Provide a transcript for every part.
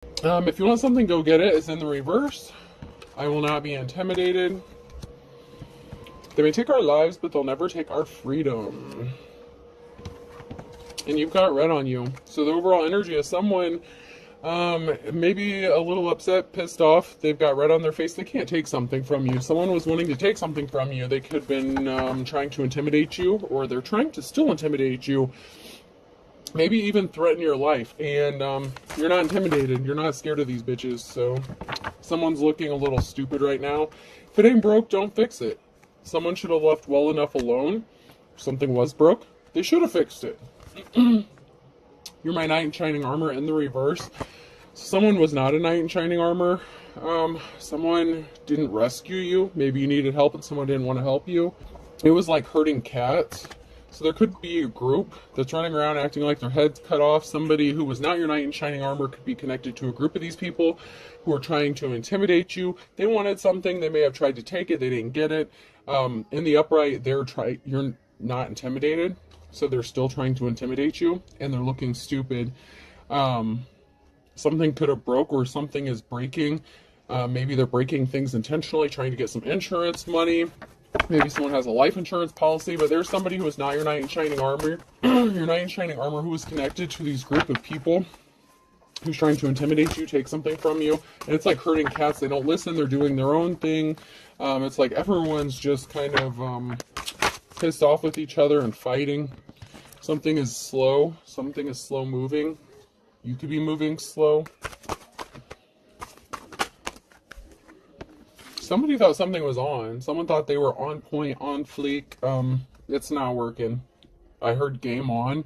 If you want something, go get it. It's in the reverse. I will not be intimidated. They may take our lives, but they'll never take our freedom. And you've got red on you. So the overall energy is someone maybe a little upset, pissed off. They've got red on their face. They can't take something from you. Someone was wanting to take something from you. They could have been trying to intimidate you, or they're trying to still intimidate you. Maybe even threaten your life. And you're not intimidated. You're not scared of these bitches. So someone's looking a little stupid right now. If it ain't broke, don't fix it. Someone should have left well enough alone. If something was broke, they should have fixed it. You're my knight in shining armor in the reverse. Someone was not a knight in shining armor. Someone didn't rescue you. Maybe you needed help and someone didn't want to help you. It was like herding cats. So there could be a group that's running around acting like their head's cut off. Somebody who was not your knight in shining armor could be connected to a group of these people who are trying to intimidate you. They wanted something. They may have tried to take it. They didn't get it. In the upright, you're not intimidated. So they're still trying to intimidate you, and they're looking stupid. Something could have broke, or something is breaking. Maybe they're breaking things intentionally, trying to get some insurance money. Maybe someone has a life insurance policy, but there's somebody who is not your knight in shining armor. Your knight in shining armor who is connected to these group of people who's trying to intimidate you, take something from you. And it's like herding cats. They don't listen. They're doing their own thing. It's like everyone's just kind of pissed off with each other and fighting. Something is slow. Something is slow moving. You could be moving slow. Somebody thought something was on. Someone thought they were on point, on fleek. It's not working. I heard game on.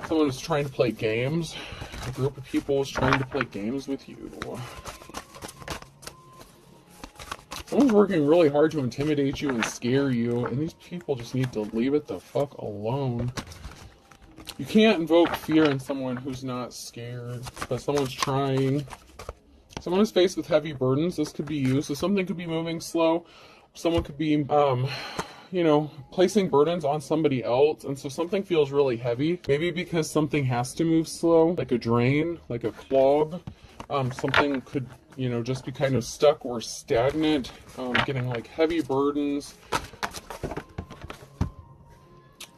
Someone was trying to play games. A group of people was trying to play games with you. Someone's working really hard to intimidate you and scare you, and these people just need to leave it the fuck alone. You can't invoke fear in someone who's not scared, but someone's trying. Someone is faced with heavy burdens. This could be you. So something could be moving slow. Someone could be, placing burdens on somebody else. And so something feels really heavy. Maybe because something has to move slow, like a drain, like a clog. Something could, just be kind of stuck or stagnant, getting like heavy burdens.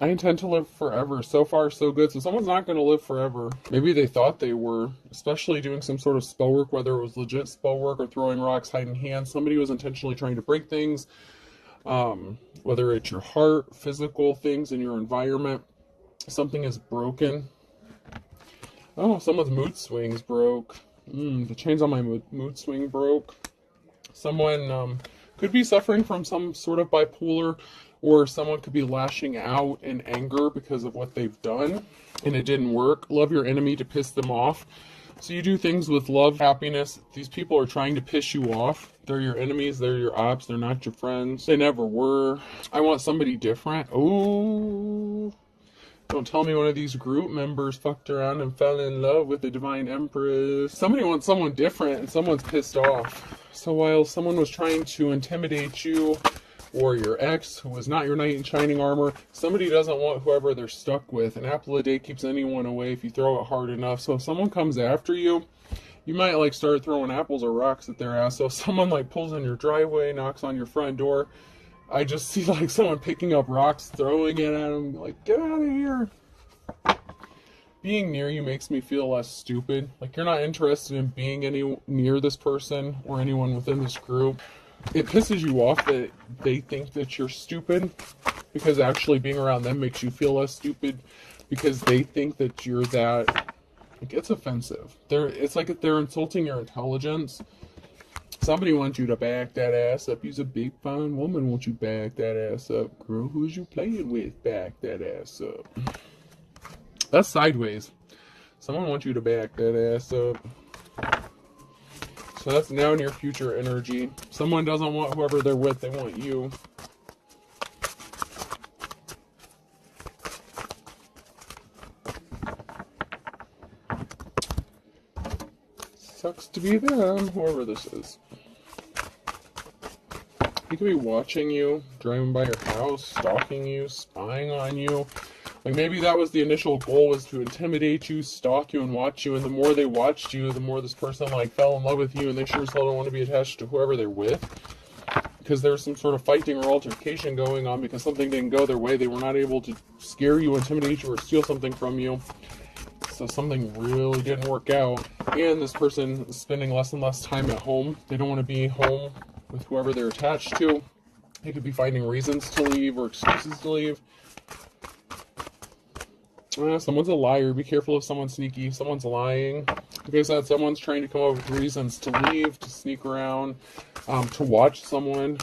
I intend to live forever. So far, so good. So someone's not going to live forever. Maybe they thought they were, especially doing some sort of spell work, whether it was legit spell work or throwing rocks, hiding hands. Somebody was intentionally trying to break things, whether it's your heart, physical things in your environment. Something is broken. Oh, someone's mood swings broke. The chains on my mood swing broke. Someone could be suffering from some sort of bipolar, or someone could be lashing out in anger because of what they've done and it didn't work. Love your enemy to piss them off. So you do things with love, happiness. These people are trying to piss you off. They're your enemies. They're your ops. They're not your friends. They never were. I want somebody different. Oh, don't tell me one of these group members fucked around and fell in love with the Divine Empress. Somebody wants someone different and someone's pissed off. So while someone was trying to intimidate you, or your ex, who was not your knight in shining armor, somebody doesn't want whoever they're stuck with. An apple a day keeps anyone away if you throw it hard enough. So if someone comes after you, you might start throwing apples or rocks at their ass. So if someone pulls in your driveway, knocks on your front door, I just see someone picking up rocks, throwing it at them, get out of here. Being near you makes me feel less stupid. You're not interested in being near this person or anyone within this group. It pisses you off that they think that you're stupid, because actually being around them makes you feel less stupid, because they think that you're that. It's offensive. It's like if they're insulting your intelligence. Somebody wants you to back that ass up. You's a big fine woman. Won't you back that ass up? Girl, who's you playing with? Back that ass up. That's sideways. Someone wants you to back that ass up. So that's now near future energy. Someone doesn't want whoever they're with, they want you. Sucks to be them, whoever this is. He could be watching you, driving by your house, stalking you, spying on you. Like maybe that was the initial goal, was to intimidate you, stalk you, and watch you. And the more they watched you, the more this person like fell in love with you, and they sure as hell don't want to be attached to whoever they're with, because there's some sort of fighting or altercation going on because something didn't go their way. They were not able to scare you, intimidate you, or steal something from you. So something really didn't work out. And this person is spending less and less time at home. They don't want to be home with whoever they're attached to. They could be finding reasons to leave or excuses to leave. Someone's a liar. Be careful if someone's sneaky. Someone's lying. Like I said, someone's trying to come up with reasons to leave, to sneak around, to watch someone.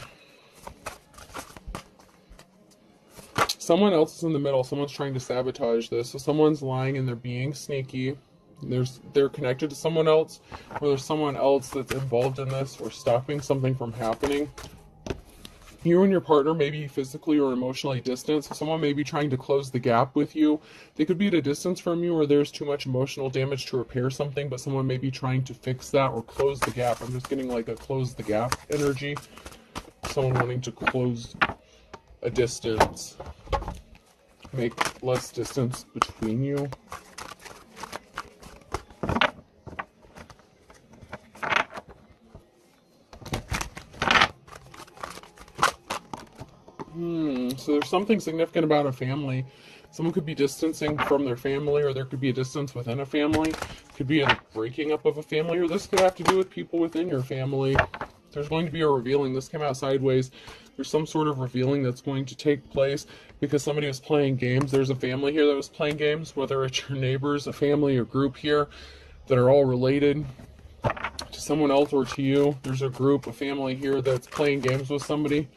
Someone else is in the middle. Someone's trying to sabotage this. So someone's lying and they're being sneaky. They're connected to someone else, or there's someone else that's involved in this or stopping something from happening. You and your partner may be physically or emotionally distant, so someone may be trying to close the gap with you. They could be at a distance from you, or there's too much emotional damage to repair something, but someone may be trying to fix that or close the gap. I'm just getting like a close the gap energy. Someone wanting to close a distance, make less distance between you. So there's something significant about a family. Someone could be distancing from their family, or there could be a distance within a family. It could be a breaking up of a family, or this could have to do with people within your family. There's going to be a revealing. This came out sideways. There's some sort of revealing that's going to take place because somebody was playing games. There's a family here that was playing games, whether it's your neighbors, a family, a group here that are all related to someone else or to you. There's a group, a family here that's playing games with somebody.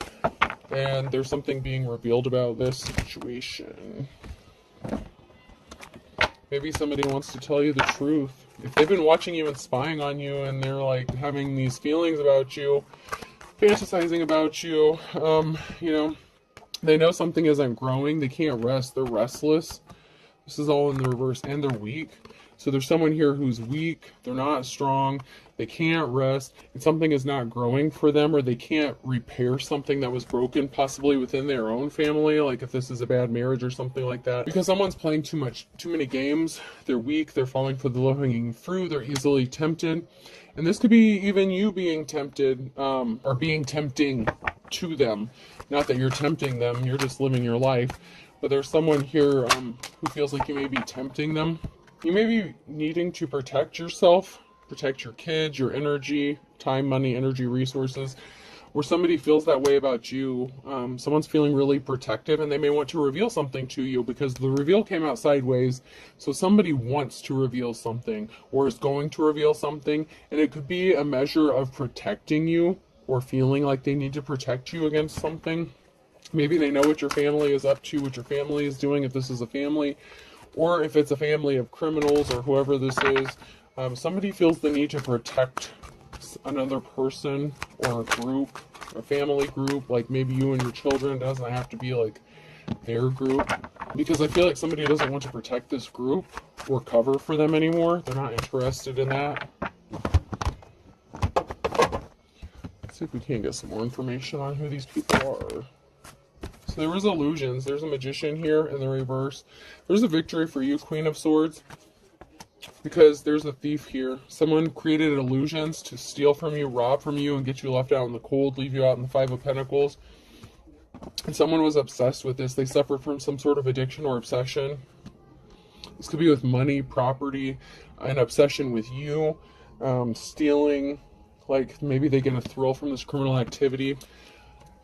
And there's something being revealed about this situation. Maybe somebody wants to tell you the truth. If they've been watching you and spying on you, and they're like having these feelings about you, fantasizing about you, they know something isn't growing. They can't rest. They're restless. This is all in the reverse, and they're weak. So there's someone here who's weak. They're not strong. They can't rest, and something is not growing for them, or they can't repair something that was broken, possibly within their own family, like if this is a bad marriage or something like that. Because someone's playing too many games. They're weak. They're falling for the low-hanging fruit. They're easily tempted. And this could be even you being tempted, or being tempting to them. Not that you're tempting them. You're just living your life. But there's someone here who feels like you may be tempting them. You may be needing to protect yourself, protect your kids, your energy, time, money, energy, resources, or somebody feels that way about you. Someone's feeling really protective, and they may want to reveal something to you because the reveal came out sideways. So somebody wants to reveal something or is going to reveal something, and it could be a measure of protecting you or feeling like they need to protect you against something. Maybe they know what your family is up to, what your family is doing, if this is a family, or if it's a family of criminals or whoever this is. Somebody feels the need to protect another person or a group, a family group, like maybe you and your children. It doesn't have to be like their group, because I feel like somebody doesn't want to protect this group or cover for them anymore. They're not interested in that. Let's see if we can get some more information on who these people are. So there was illusions. There's a magician here in the reverse. There's a victory for you, Queen of Swords, because there's a thief here. Someone created illusions to steal from you, rob from you, and get you left out in the cold, leave you out in the Five of Pentacles. And someone was obsessed with this. They suffered from some sort of addiction or obsession. This could be with money, property, an obsession with you, stealing. Like maybe they get a thrill from this criminal activity.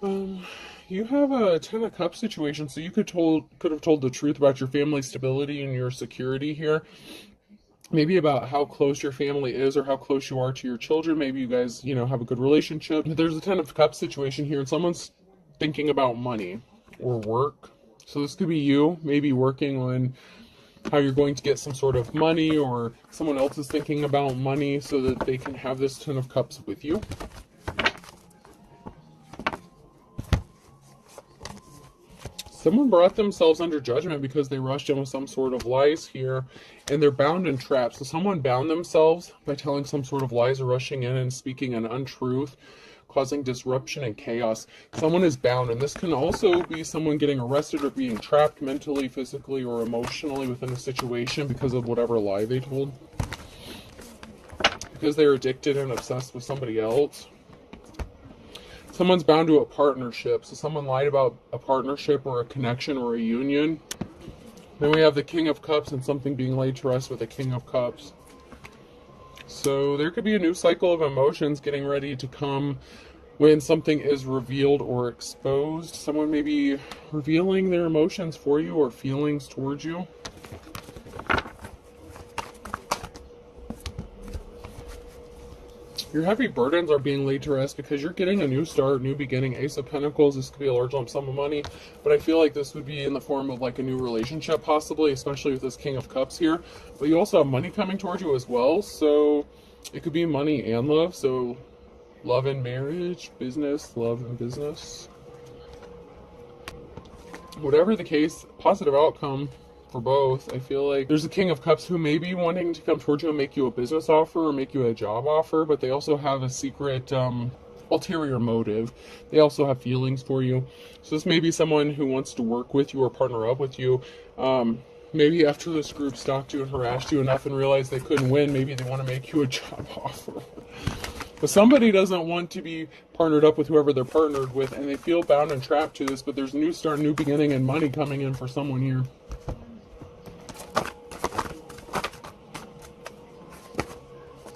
You have a Ten of Cups situation, so you could have told the truth about your family stability and your security here. Maybe about how close your family is or how close you are to your children. Maybe you guys, have a good relationship. There's a Ten of Cups situation here, and someone's thinking about money or work. So this could be you, maybe working on how you're going to get some sort of money, or someone else is thinking about money so that they can have this Ten of Cups with you. Someone brought themselves under judgment because they rushed in with some sort of lies here, and they're bound and trapped. So someone bound themselves by telling some sort of lies or rushing in and speaking an untruth, causing disruption and chaos. Someone is bound, and this can also be someone getting arrested or being trapped mentally, physically, or emotionally within a situation because of whatever lie they told. Because they're addicted and obsessed with somebody else. Someone's bound to a partnership. So someone lied about a partnership or a connection or a union. Then we have the King of Cups and something being laid to rest with the King of Cups. So there could be a new cycle of emotions getting ready to come when something is revealed or exposed. Someone may be revealing their emotions for you or feelings towards you. Your heavy burdens are being laid to rest because you're getting a new start, new beginning. Ace of Pentacles, this could be a large lump sum of money, but I feel like this would be in the form of like a new relationship possibly, especially with this King of Cups here. But you also have money coming towards you as well, so it could be money and love. So love and marriage, business, love and business. Whatever the case, positive outcome for both. I feel like there's a King of Cups who may be wanting to come towards you and make you a business offer or make you a job offer, but they also have a secret ulterior motive. They also have feelings for you. So this may be someone who wants to work with you or partner up with you. Maybe after this group stalked you and harassed you enough and realized they couldn't win, maybe they want to make you a job offer. But somebody doesn't want to be partnered up with whoever they're partnered with, and they feel bound and trapped to this, but there's a new start, new beginning, and money coming in for someone here.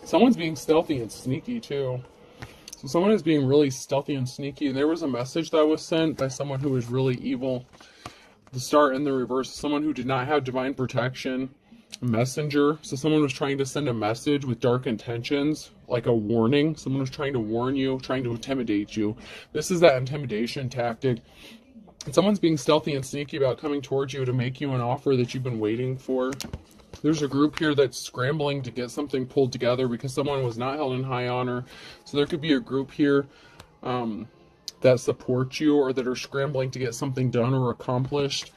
Someone's being stealthy and sneaky too. So someone is being really stealthy and sneaky. There was a message that was sent by someone who was really evil. The star in the reverse, someone who did not have divine protection. A messenger. So someone was trying to send a message with dark intentions, like a warning. Someone was trying to warn you, trying to intimidate you. This is that intimidation tactic. And someone's being stealthy and sneaky about coming towards you to make you an offer that you've been waiting for. There's a group here that's scrambling to get something pulled together because someone was not held in high honor. So there could be a group here that supports you or that are scrambling to get something done or accomplished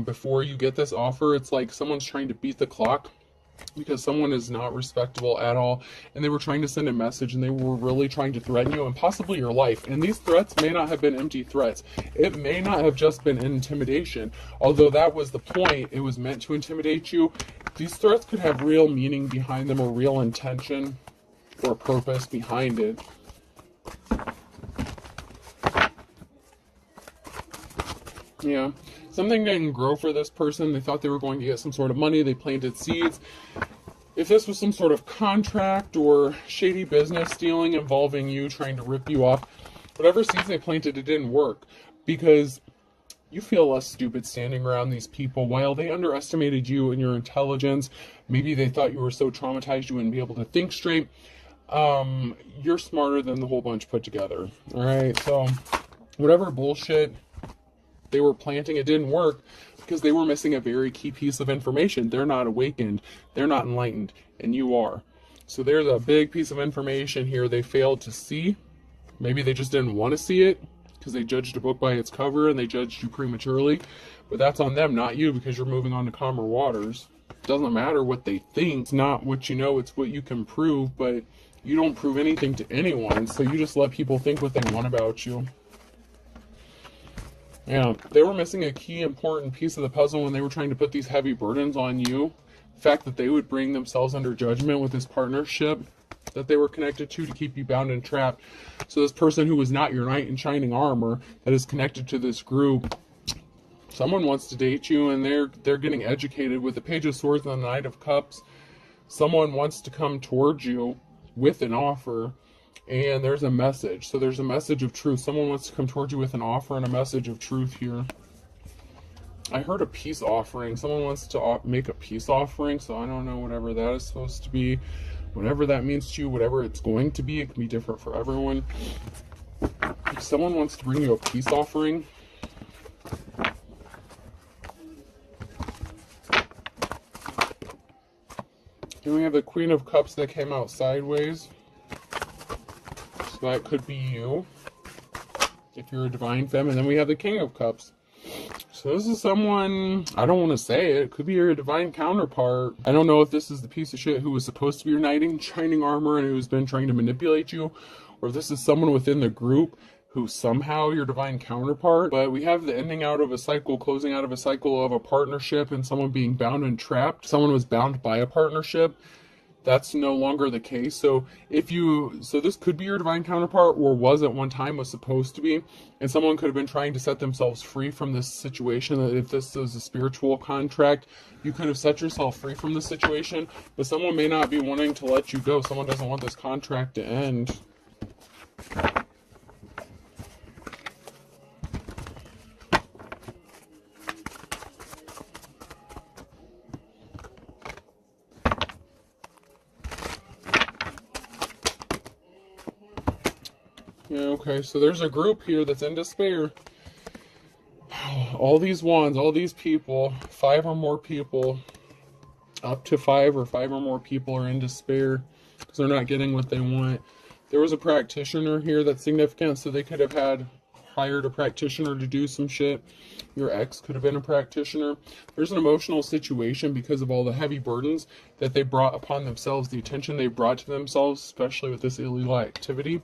before you get this offer. It's like someone's trying to beat the clock because someone is not respectable at all, and they were trying to send a message, and they were really trying to threaten you and possibly your life. And these threats may not have been empty threats. It may not have just been intimidation, although that was the point. It was meant to intimidate you. These threats could have real meaning behind them, or real intention or purpose behind it. Yeah, something didn't grow for this person. They thought they were going to get some sort of money. They planted seeds. If this was some sort of contract or shady business dealing involving you trying to rip you off, whatever seeds they planted, it didn't work because you feel less stupid standing around these people. While they underestimated you and your intelligence, maybe they thought you were so traumatized you wouldn't be able to think straight. You're smarter than the whole bunch put together. All right, so whatever bullshit they were planting, it didn't work because they were missing a very key piece of information. They're not awakened, they're not enlightened, and you are. So there's a big piece of information here they failed to see. Maybe they just didn't want to see it because they judged a book by its cover and they judged you prematurely. But that's on them, not you, because you're moving on to calmer waters. It doesn't matter what they think. It's not what you know, it's what you can prove. But you don't prove anything to anyone, so you just let people think what they want about you. Yeah, they were missing a key important piece of the puzzle when they were trying to put these heavy burdens on you. The fact that they would bring themselves under judgment with this partnership that they were connected to keep you bound and trapped. So this person who was not your knight in shining armor that is connected to this group, someone wants to date you, and they're getting educated with the Page of Swords and the Knight of Cups. Someone wants to come towards you with an offer. And there's a message. So there's a message of truth. Someone wants to come towards you with an offer and a message of truth here. I heard a peace offering. Someone wants to make a peace offering. So I don't know whatever that is supposed to be. Whatever that means to you, whatever it's going to be. It can be different for everyone. If someone wants to bring you a peace offering, then we have the Queen of Cups that came out sideways. That could be you if you're a divine femme. And then we have the King of Cups. So So this is someone, I don't want to say it, could be your divine counterpart. I don't know if this is the piece of shit who was supposed to be your knight in shining armor and who's been trying to manipulate you, or if this is someone within the group who's somehow your divine counterpart. But we have the ending out of a cycle, closing out of a cycle of a partnership and someone being bound and trapped. Someone was bound by a partnership. That's no longer the case. So this could be your divine counterpart, or was at one time, was supposed to be, and someone could have been trying to set themselves free from this situation. If this is a spiritual contract, you could have set yourself free from this situation, but someone may not be wanting to let you go. Someone doesn't want this contract to end. Yeah, okay, so there's a group here that's in despair. All these wands, all these people, 5 or more people, up to 5 or 5 or more people are in despair because they're not getting what they want. There was a practitioner here that's significant, so they could have hired a practitioner to do some shit. Your ex could have been a practitioner. There's an emotional situation because of all the heavy burdens that they brought upon themselves, the attention they brought to themselves, especially with this illegal activity.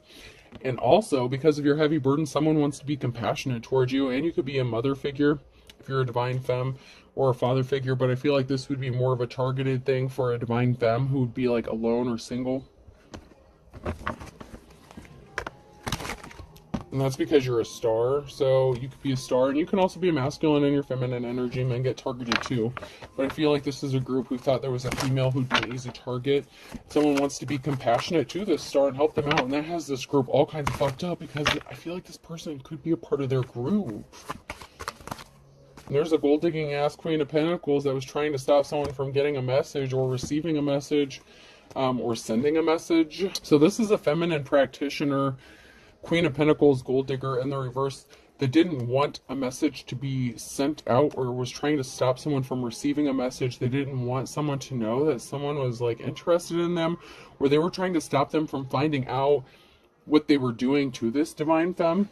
And also, because of your heavy burden, someone wants to be compassionate towards you, and you could be a mother figure if you're a divine femme, or a father figure, but I feel like this would be more of a targeted thing for a divine femme who would be like alone or single. And that's because you're a star, so you could be a star, and you can also be a masculine in your feminine energy. Men get targeted too. But I feel like this is a group who thought there was a female who'd be an easy target. Someone wants to be compassionate to this star and help them out, and that has this group all kinds of fucked up because I feel like this person could be a part of their group. And there's a gold-digging ass Queen of Pentacles that was trying to stop someone from getting a message or receiving a message or sending a message. So this is a feminine practitioner, Queen of Pentacles, gold digger in the reverse, that didn't want a message to be sent out or was trying to stop someone from receiving a message. They didn't want someone to know that someone was like interested in them, or they were trying to stop them from finding out what they were doing to this divine femme.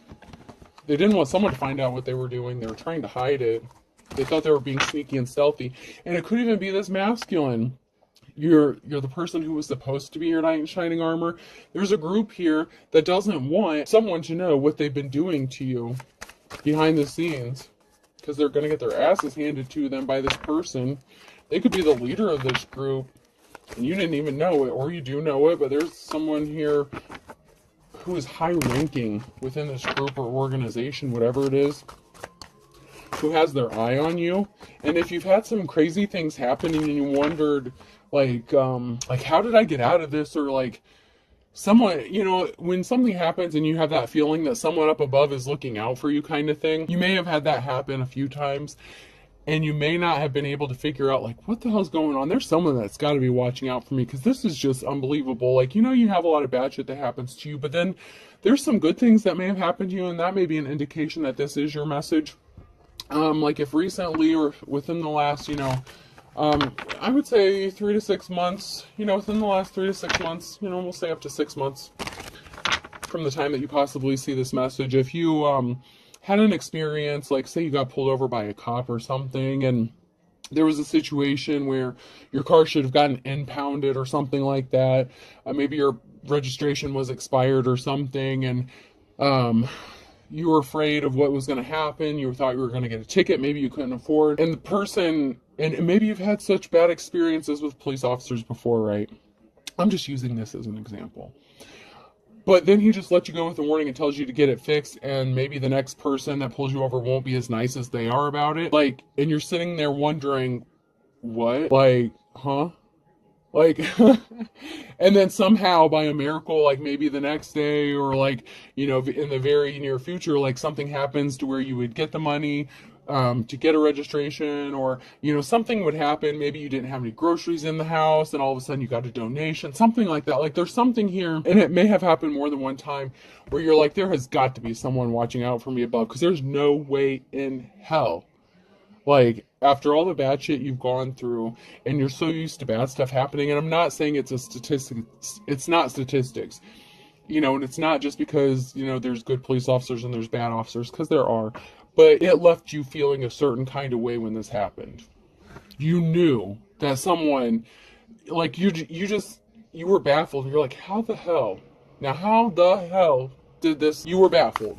They didn't want someone to find out what they were doing. They were trying to hide it. They thought they were being sneaky and stealthy. And it could even be this masculine. You're the person who was supposed to be your knight in shining armor. There's a group here that doesn't want someone to know what they've been doing to you behind the scenes, because they're going to get their asses handed to them by this person. They could be the leader of this group, and you didn't even know it, or you do know it, but there's someone here who is high-ranking within this group or organization, whatever it is, who has their eye on you. And if you've had some crazy things happening and you wondered, like how did I get out of this, or like someone, when something happens and you have that feeling that someone up above is looking out for you kind of thing, you may have had that happen a few times, and you may not have been able to figure out, like, what the hell's going on? There's someone that's got to be watching out for me, because this is just unbelievable. Like, you have a lot of bad shit that happens to you, but then there's some good things that may have happened to you, and that may be an indication that this is your message. Like if recently or within the last, I would say 3 to 6 months, within the last 3 to 6 months, we'll say up to 6 months from the time that you possibly see this message. If you had an experience, like say you got pulled over by a cop or something, and there was a situation where your car should have gotten impounded or something like that, maybe your registration was expired or something, and you were afraid of what was going to happen. You thought you were going to get a ticket. Maybe you couldn't afford. And the person, and maybe you've had such bad experiences with police officers before, right? I'm just using this as an example. But then he just lets you go with a warning and tells you to get it fixed. And maybe the next person that pulls you over won't be as nice as they are about it. Like, and you're sitting there wondering, what? Like, huh? Like, and then somehow by a miracle, like maybe the next day, or like, in the very near future, like something happens to where you would get the money to get a registration, or, something would happen. Maybe you didn't have any groceries in the house and all of a sudden you got a donation, something like that. Like there's something here, and it may have happened more than one time, where you're like, there has got to be someone watching out for me above, because there's no way in hell. Like, after all the bad shit you've gone through, and you're so used to bad stuff happening, and I'm not saying it's a statistic, it's not statistics, and it's not just because, there's good police officers and there's bad officers, because there are, but it left you feeling a certain kind of way when this happened. You knew that someone, like, you were baffled. You're like, how the hell? Now, how the hell did this? You were baffled.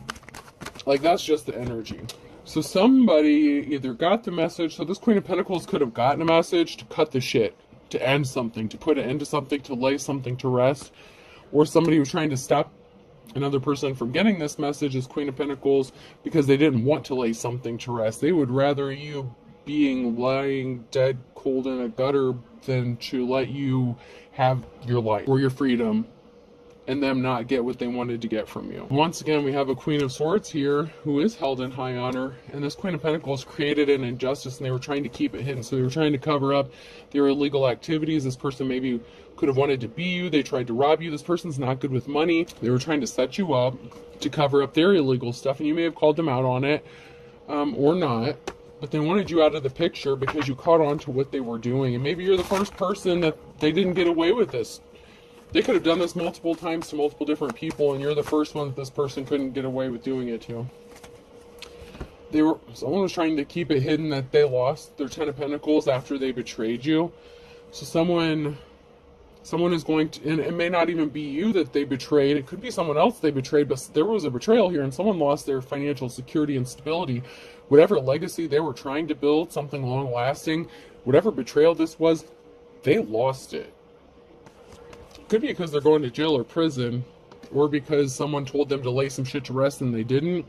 Like, that's just the energy. So somebody either got the message. So this Queen of Pentacles could have gotten a message to cut the shit, to end something, to put it into something, to lay something to rest. Or somebody was trying to stop another person from getting this message as Queen of Pentacles because they didn't want to lay something to rest. They would rather you being lying dead cold in a gutter than to let you have your life or your freedom and them not get what they wanted to get from you. Once again, we have a Queen of Swords here who is held in high honor, and this Queen of Pentacles created an injustice and they were trying to keep it hidden. So they were trying to cover up their illegal activities. This person maybe could have wanted to be you. They tried to rob you. This person's not good with money. They were trying to set you up to cover up their illegal stuff, and you may have called them out on it or not. But they wanted you out of the picture because you caught on to what they were doing. And maybe you're the first person that they didn't get away with this. They could have done this multiple times to multiple different people, and you're the first one that this person couldn't get away with doing it to. Someone was trying to keep it hidden that they lost their Ten of Pentacles after they betrayed you. So someone is going to, and it may not even be you that they betrayed. It could be someone else they betrayed, but there was a betrayal here, and someone lost their financial security and stability. Whatever legacy they were trying to build, something long-lasting, whatever betrayal this was, they lost it. Could be because they're going to jail or prison, or because someone told them to lay some shit to rest and they didn't.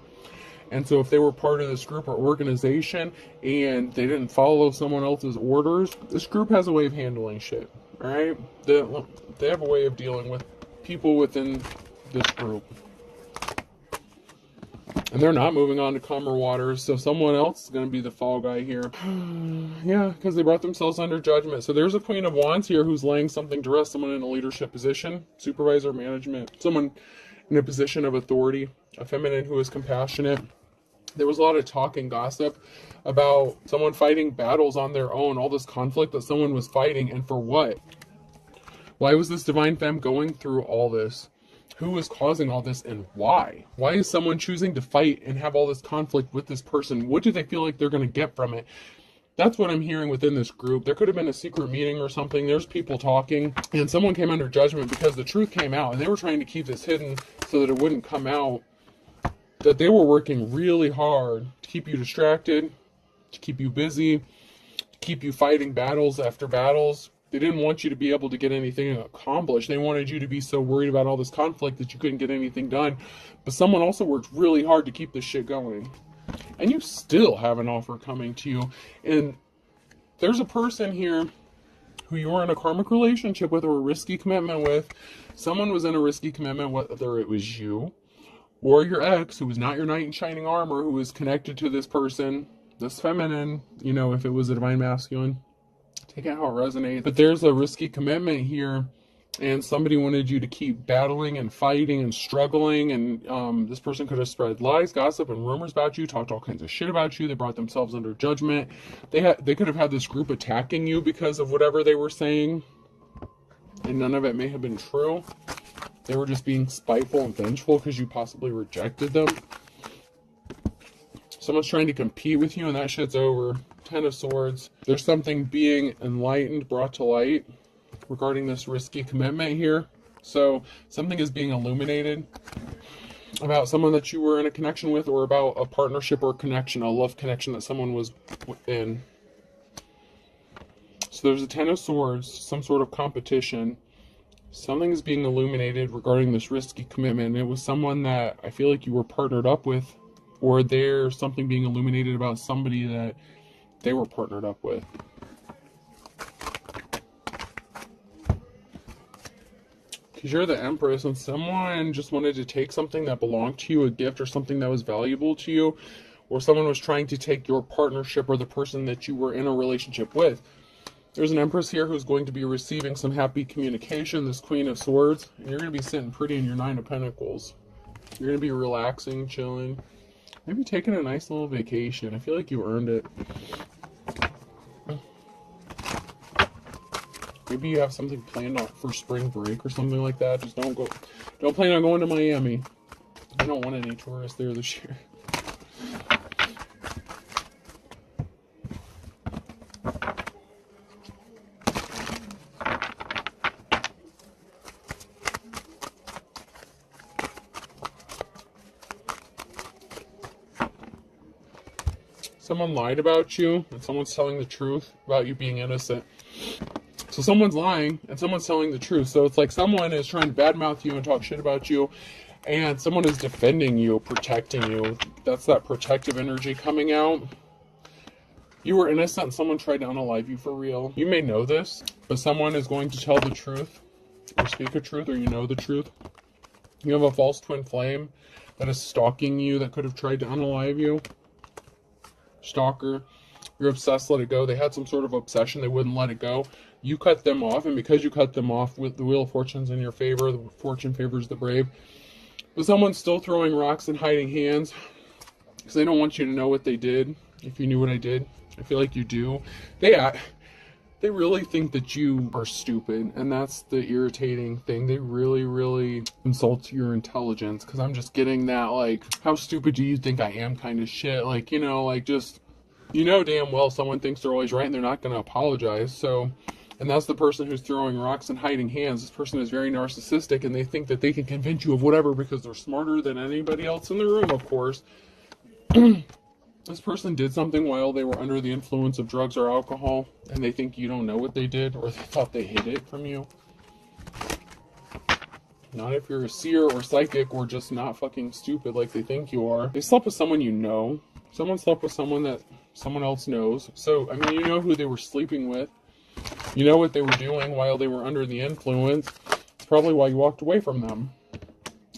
And so if they were part of this group or organization and they didn't follow someone else's orders, this group has a way of handling shit, all right? They have a way of dealing with people within this group. And they're not moving on to calmer waters, so someone else is going to be the fall guy here. Yeah, because they brought themselves under judgment. So there's a Queen of Wands here who's laying something to rest, someone in a leadership position, supervisor, management, someone in a position of authority, a feminine who is compassionate. There was a lot of talk and gossip about someone fighting battles on their own, all this conflict that someone was fighting, and for what? Why was this divine femme going through all this? Who is causing all this and why? Why is someone choosing to fight and have all this conflict with this person? What do they feel like they're going to get from it? That's what I'm hearing within this group. There could have been a secret meeting or something. There's people talking, and someone came under judgment because the truth came out, and they were trying to keep this hidden so that it wouldn't come out, that they were working really hard to keep you distracted, to keep you busy, to keep you fighting battles after battles. They didn't want you to be able to get anything accomplished. They wanted you to be so worried about all this conflict that you couldn't get anything done. But someone also worked really hard to keep this shit going. And you still have an offer coming to you. And there's a person here who you were in a karmic relationship with or a risky commitment with. Someone was in a risky commitment, whether it was you or your ex, who was not your knight in shining armor, who was connected to this person, this feminine, you know, if it was a divine masculine. Take out how it resonates. But there's a risky commitment here, and somebody wanted you to keep battling and fighting and struggling, and this person could have spread lies, gossip, and rumors about you, talked all kinds of shit about you. They brought themselves under judgment. They could have had this group attacking you because of whatever they were saying, and none of it may have been true. They were just being spiteful and vengeful because you possibly rejected them. Someone's trying to compete with you, and that shit's over. Ten of Swords. There's something being enlightened, brought to light regarding this risky commitment here. So something is being illuminated about someone that you were in a connection with, or about a partnership or connection, a love connection that someone was in. So there's a Ten of Swords, some sort of competition. Something is being illuminated regarding this risky commitment. It was someone that I feel like you were partnered up with, or there's something being illuminated about somebody that they were partnered up with. Because you're the Empress, and someone just wanted to take something that belonged to you, a gift or something that was valuable to you, or someone was trying to take your partnership or the person that you were in a relationship with. There's an Empress here who's going to be receiving some happy communication, this Queen of Swords, and you're going to be sitting pretty in your Nine of Pentacles. You're going to be relaxing, chilling, maybe taking a nice little vacation. I feel like you earned it. Maybe you have something planned out for spring break or something like that. Just don't plan on going to Miami. I don't want any tourists there this year. Someone lied about you, and someone's telling the truth about you being innocent. So someone's lying, and someone's telling the truth. So it's like someone is trying to badmouth you and talk shit about you, and someone is defending you, protecting you. That's that protective energy coming out. You were innocent, and someone tried to unalive you for real. You may know this, but someone is going to tell the truth, or speak a truth, or you know the truth. You have a false twin flame that is stalking you, that could have tried to unalive you. Stalker. You're obsessed, let it go. They had some sort of obsession, they wouldn't let it go. You cut them off, and because you cut them off with the Wheel of Fortune's in your favor, the fortune favors the brave. But someone's still throwing rocks and hiding hands because they don't want you to know what they did. If you knew what I did, I feel like you do. They really think that you are stupid, and that's the irritating thing. They really, really insult your intelligence, because I'm just getting that, like, how stupid do you think I am kind of shit. Like, you know, like, just, you know damn well someone thinks they're always right, and they're not going to apologize. So, and that's the person who's throwing rocks and hiding hands. This person is very narcissistic, and they think that they can convince you of whatever because they're smarter than anybody else in the room, of course. This person did something while they were under the influence of drugs or alcohol, and they think you don't know what they did, or they thought they hid it from you. Not if you're a seer or psychic, or just not fucking stupid like they think you are. They slept with someone you know. Someone slept with someone that someone else knows. So, I mean, you know who they were sleeping with. You know what they were doing while they were under the influence. It's probably why you walked away from them.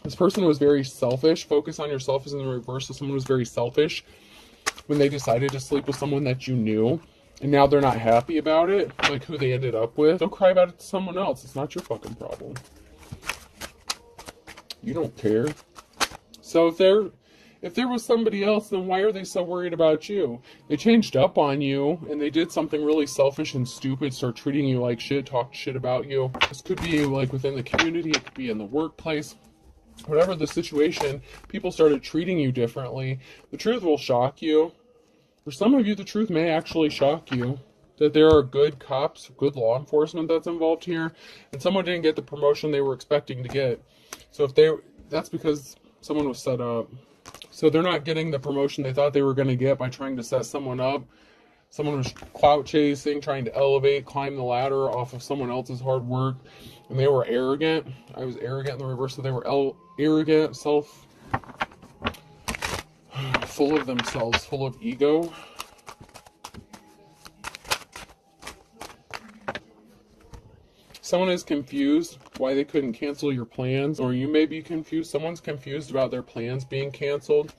This person was very selfish. Focus on yourself is in the reverse. So someone was very selfish when they decided to sleep with someone that you knew, and now they're not happy about it, like who they ended up with. Don't cry about it to someone else. It's not your fucking problem. You don't care. So if there was somebody else, then why are they so worried about you? They changed up on you, and they did something really selfish and stupid, start treating you like shit, talk shit about you. This could be like within the community, it could be in the workplace. Whatever the situation, people started treating you differently. The truth will shock you. For some of you, the truth may actually shock you. That there are good cops, good law enforcement that's involved here, and someone didn't get the promotion they were expecting to get. So that's because someone was set up. So they're not getting the promotion they thought they were going to get by trying to set someone up. Someone was clout chasing, trying to elevate, climb the ladder off of someone else's hard work. And they were arrogant. I was arrogant in the reverse, so they were arrogant, full of themselves, full of ego. Someone is confused why they couldn't cancel your plans, or you may be confused. Someone's confused about their plans being canceled.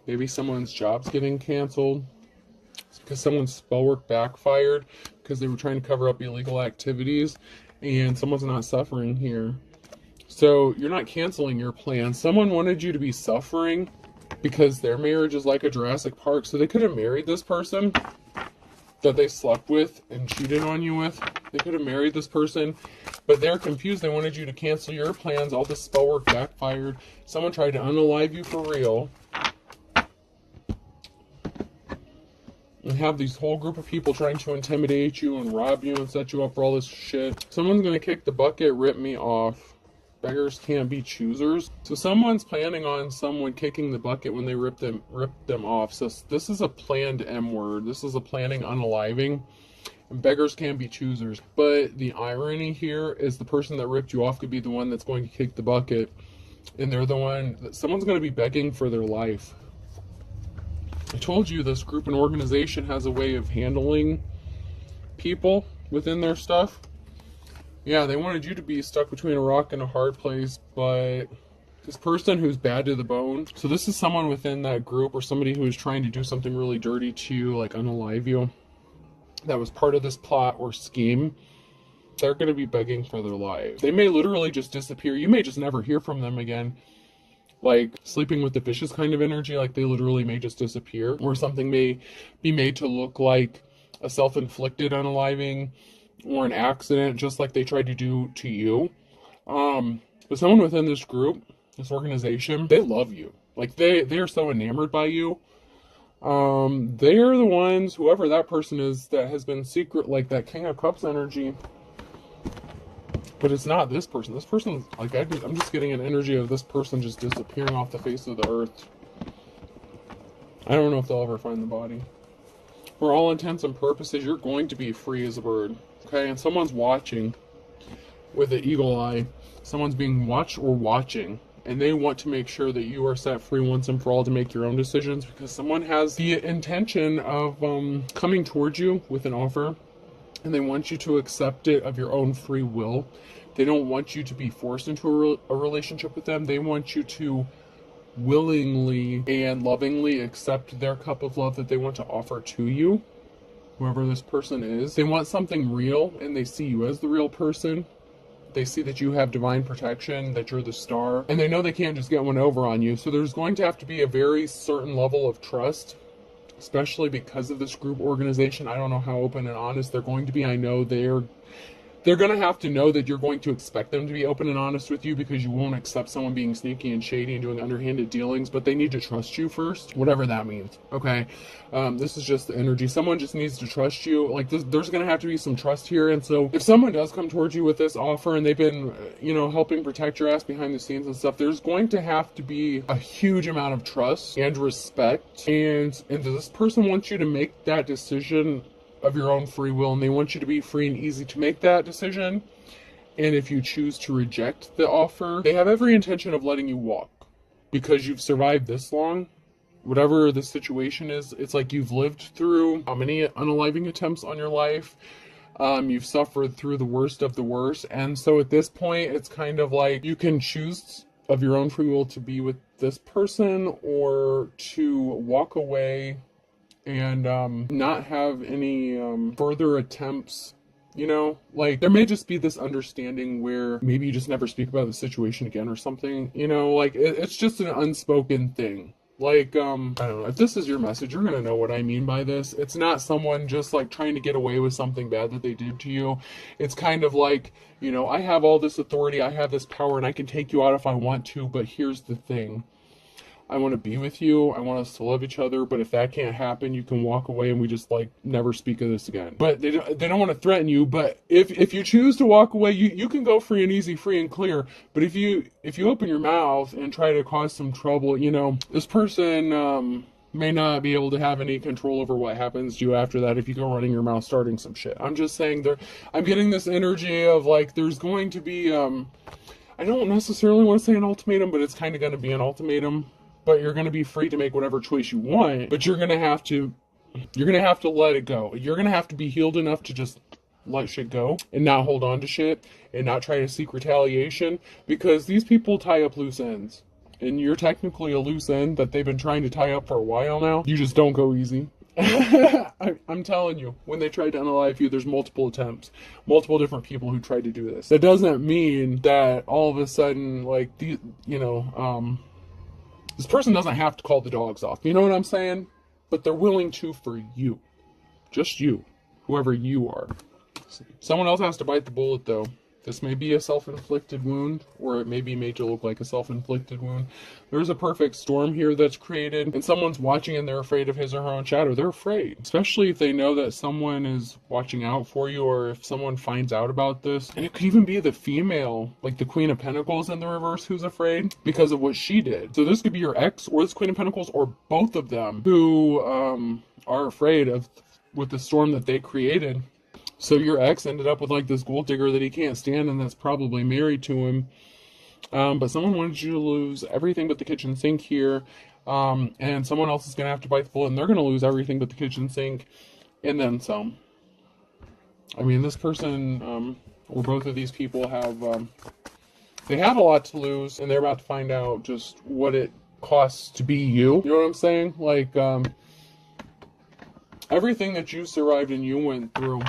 Maybe someone's job's getting canceled. It's because someone's spell work backfired because they were trying to cover up illegal activities, and someone's not suffering here. So you're not canceling your plans. Someone wanted you to be suffering because their marriage is like a Jurassic Park. So they could have married this person that they slept with and cheated on you with. They could have married this person, but they're confused. They wanted you to cancel your plans. All this spell work backfired. Someone tried to unalive you for real. And have these whole group of people trying to intimidate you and rob you and set you up for all this shit. Someone's going to kick the bucket, rip me off. Beggars can't be choosers. So someone's planning on someone kicking the bucket when they rip them off. So this is a planned M word. This is a planning unaliving. And beggars can't be choosers. But the irony here is the person that ripped you off could be the one that's going to kick the bucket. And they're the one that someone's going to be begging for their life. I told you this group and organization has a way of handling people within their stuff. Yeah, they wanted you to be stuck between a rock and a hard place, but this person who's bad to the bone. So this is someone within that group, or somebody who is trying to do something really dirty to you, like unalive you. That was part of this plot or scheme. They're going to be begging for their lives. They may literally just disappear. You may just never hear from them again. Like sleeping with the fishes kind of energy, like they literally may just disappear. Or something may be made to look like a self-inflicted unaliving or an accident, just like they tried to do to you. But someone within this group, this organization, they love you. Like they are so enamored by you. They are the ones, whoever that person is, that has been secret, like that King of Cups energy. But it's not this person. This person, like I'm just getting an energy of this person just disappearing off the face of the earth. I don't know if they'll ever find the body. For all intents and purposes, you're going to be free as a bird. Okay, and someone's watching with an eagle eye. Someone's being watched or watching, and they want to make sure that you are set free once and for all to make your own decisions, because someone has the intention of coming towards you with an offer, and they want you to accept it of your own free will. They don't want you to be forced into a relationship with them. They want you to willingly and lovingly accept their cup of love that they want to offer to you, whoever this person is. They want something real, and they see you as the real person. They see that you have divine protection, that you're the star, and they know they can't just get one over on you. So there's going to have to be a very certain level of trust, especially because of this group organization. I don't know how open and honest they're going to be. I know they're going to have to know that you're going to expect them to be open and honest with you, because you won't accept someone being sneaky and shady and doing underhanded dealings, but they need to trust you first, whatever that means, okay? This is just the energy. Someone just needs to trust you. Like, there's going to have to be some trust here, and so if someone does come towards you with this offer and they've been, helping protect your ass behind the scenes and stuff, there's going to have to be a huge amount of trust and respect, and this person wants you to make that decision of your own free will, and they want you to be free and easy to make that decision. And if you choose to reject the offer, they have every intention of letting you walk, because you've survived this long. Whatever the situation is, it's like you've lived through how many unaliving attempts on your life. You've suffered through the worst of the worst, and so at this point it's kind of like you can choose of your own free will to be with this person, or to walk away and not have any further attempts, like there may just be this understanding where maybe you just never speak about the situation again or something, like it's just an unspoken thing. Like, I don't know, if this is your message, you're gonna know what I mean by this. It's not someone just like trying to get away with something bad that they did to you. It's kind of like, I have all this authority, I have this power, and I can take you out if I want to, but here's the thing. I want to be with you. I want us to love each other. But if that can't happen, you can walk away and we just never speak of this again. But they don't want to threaten you. But if you choose to walk away, you can go free and easy, free and clear. But if you open your mouth and try to cause some trouble, this person may not be able to have any control over what happens to you after that if you go running your mouth starting some shit. I'm just saying I'm getting this energy of there's going to be I don't necessarily want to say an ultimatum, but it's kind of going to be an ultimatum. But you're going to be free to make whatever choice you want, but you're going to have to let it go. You're going to have to be healed enough to just let shit go and not hold on to shit and not try to seek retaliation, because these people tie up loose ends, and you're technically a loose end that they've been trying to tie up for a while now. You just don't go easy. I'm telling you, when they tried to unalive you, there's multiple attempts, multiple different people who tried to do this. That doesn't mean that all of a sudden, this person doesn't have to call the dogs off. You know what I'm saying? But they're willing to for you. Just you. Whoever you are. Someone else has to bite the bullet, though. This may be a self-inflicted wound, or it may be made to look like a self-inflicted wound. There's a perfect storm here that's created, and someone's watching and they're afraid of his or her own shadow. They're afraid. Especially if they know that someone is watching out for you, or if someone finds out about this. And it could even be the female, like the Queen of Pentacles in the reverse, who's afraid because of what she did. So this could be your ex, or this Queen of Pentacles, or both of them, who are afraid of with the storm that they created. So your ex ended up with this gold digger that he can't stand, and that's probably married to him. But someone wanted you to lose everything but the kitchen sink here. And someone else is going to have to bite the bullet, and they're going to lose everything but the kitchen sink. And then some. I mean, this person, or both of these people have, they have a lot to lose, and they're about to find out just what it costs to be you. You know what I'm saying? Everything that you survived and you went through,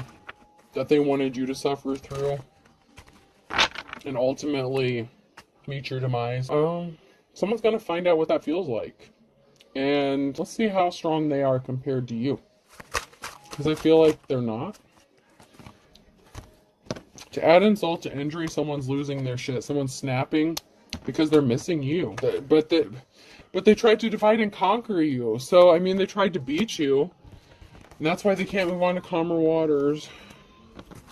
that they wanted you to suffer through and ultimately meet your demise. Someone's going to find out what that feels like. And let's see how strong they are compared to you. Because I feel like they're not. To add insult to injury, someone's losing their shit. Someone's snapping because they're missing you. But they tried to divide and conquer you. So, I mean, they tried to beat you. And that's why they can't move on to calmer waters.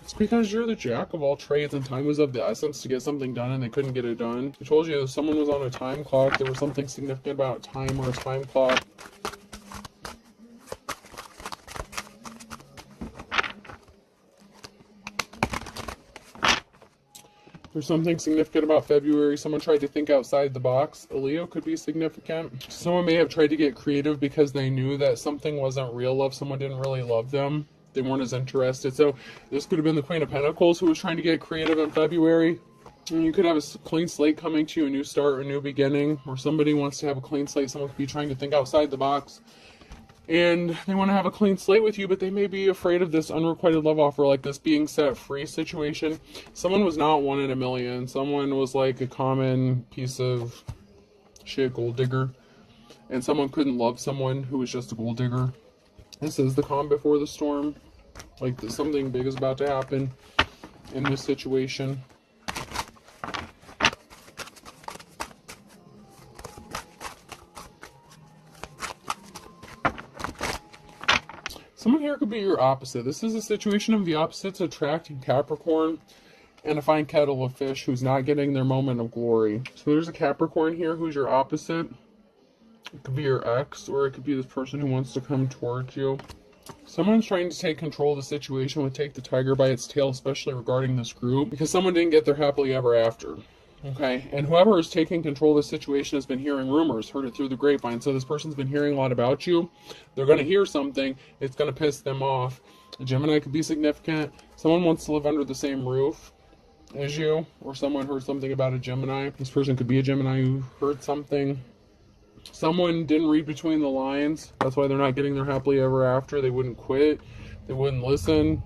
It's because you're the jack of all trades, and time was of the essence to get something done, and they couldn't get it done. I told you, someone was on a time clock. There was something significant about time or a time clock. There's something significant about February. Someone tried to think outside the box. A Leo could be significant. Someone may have tried to get creative because they knew that something wasn't real love. Someone didn't really love them. They weren't as interested. So this could have been the Queen of Pentacles who was trying to get creative in February. And you could have a clean slate coming to you, a new start, a new beginning, or somebody wants to have a clean slate. Someone could be trying to think outside the box. And they want to have a clean slate with you, but they may be afraid of this unrequited love offer, like this being set free situation. Someone was not one in a million. Someone was like a common piece of shit, gold digger. And someone couldn't love someone who was just a gold digger. This is the calm before the storm. Like something big is about to happen in this situation. Someone here could be your opposite. This is a situation of the opposites attracting Capricorn and a fine kettle of fish who's not getting their moment of glory. So there's a Capricorn here who's your opposite. It could be your ex, or it could be this person who wants to come towards you. Someone's trying to take control of the situation with take the tiger by its tail, especially regarding this group, because someone didn't get their happily ever after. Okay, and whoever is taking control of the situation has been hearing rumors, heard it through the grapevine. So this person's been hearing a lot about you. They're going to hear something. It's going to piss them off. A Gemini could be significant. Someone wants to live under the same roof as you, or someone heard something about a Gemini. This person could be a Gemini who heard something. Someone didn't read between the lines. That's why they're not getting their happily ever after. They wouldn't quit. They wouldn't listen.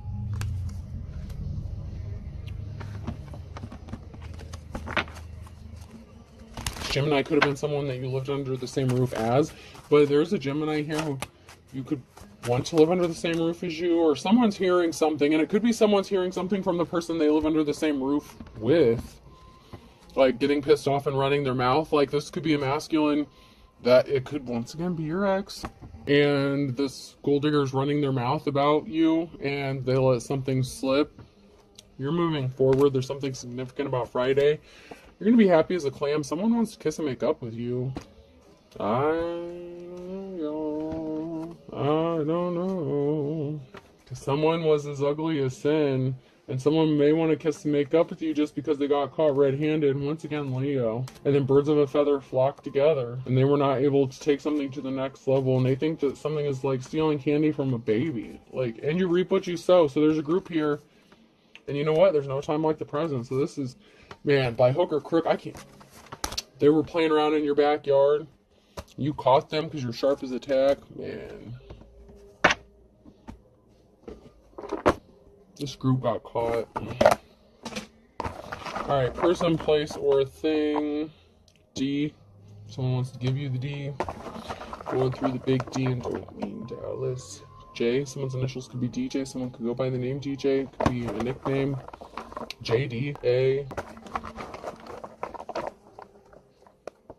Gemini could have been someone that you lived under the same roof as, but there's a Gemini here who you could want to live under the same roof as you, or someone's hearing something, and it could be someone's hearing something from the person they live under the same roof with, like getting pissed off and running their mouth. Like this could be a masculine that it could once again be your ex, and this gold digger is running their mouth about you, and they let something slip. You're moving forward. There's something significant about Friday. You're going to be happy as a clam. Someone wants to kiss and make up with you. I don't know. Because someone was as ugly as sin. And someone may want to kiss and make up with you just because they got caught red-handed. Once again, Leo. And then birds of a feather flock together. And they were not able to take something to the next level. And they think that something is like stealing candy from a baby. Like, and you reap what you sow. So there's a group here. And you know what? There's no time like the present. So this is, man, by hook or crook, I can't. They were playing around in your backyard. You caught them because you're sharp as a tack. Man. This group got caught. Alright, person, place, or thing. D. Someone wants to give you the D. Going through the big D and don't mean Dallas. J. Someone's initials could be DJ. Someone could go by the name DJ. It could be a nickname. JD. A.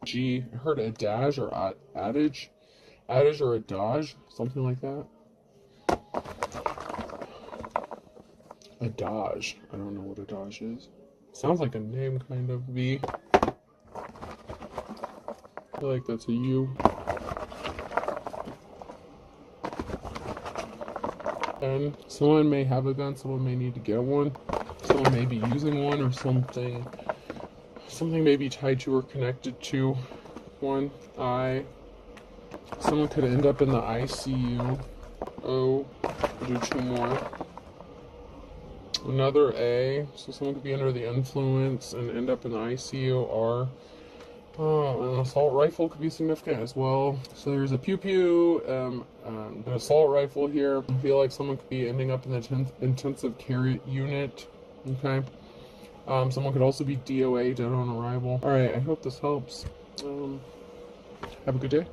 G. I heard adage or adage. Adage or adage. Something like that. Adage. I don't know what adage is. Sounds like a name, kind of. V. I feel like that's a U. And someone may have a gun, someone may need to get one, someone may be using one, or something may be tied to or connected to one. Someone could end up in the ICU. O, do two more. Another A, so someone could be under the influence and end up in the ICU. R. Oh, an assault rifle could be significant as well. So there's a pew-pew, an assault rifle here. I feel like someone could be ending up in the intensive care unit. Okay. Someone could also be DOA, dead on arrival. Alright, I hope this helps. Have a good day.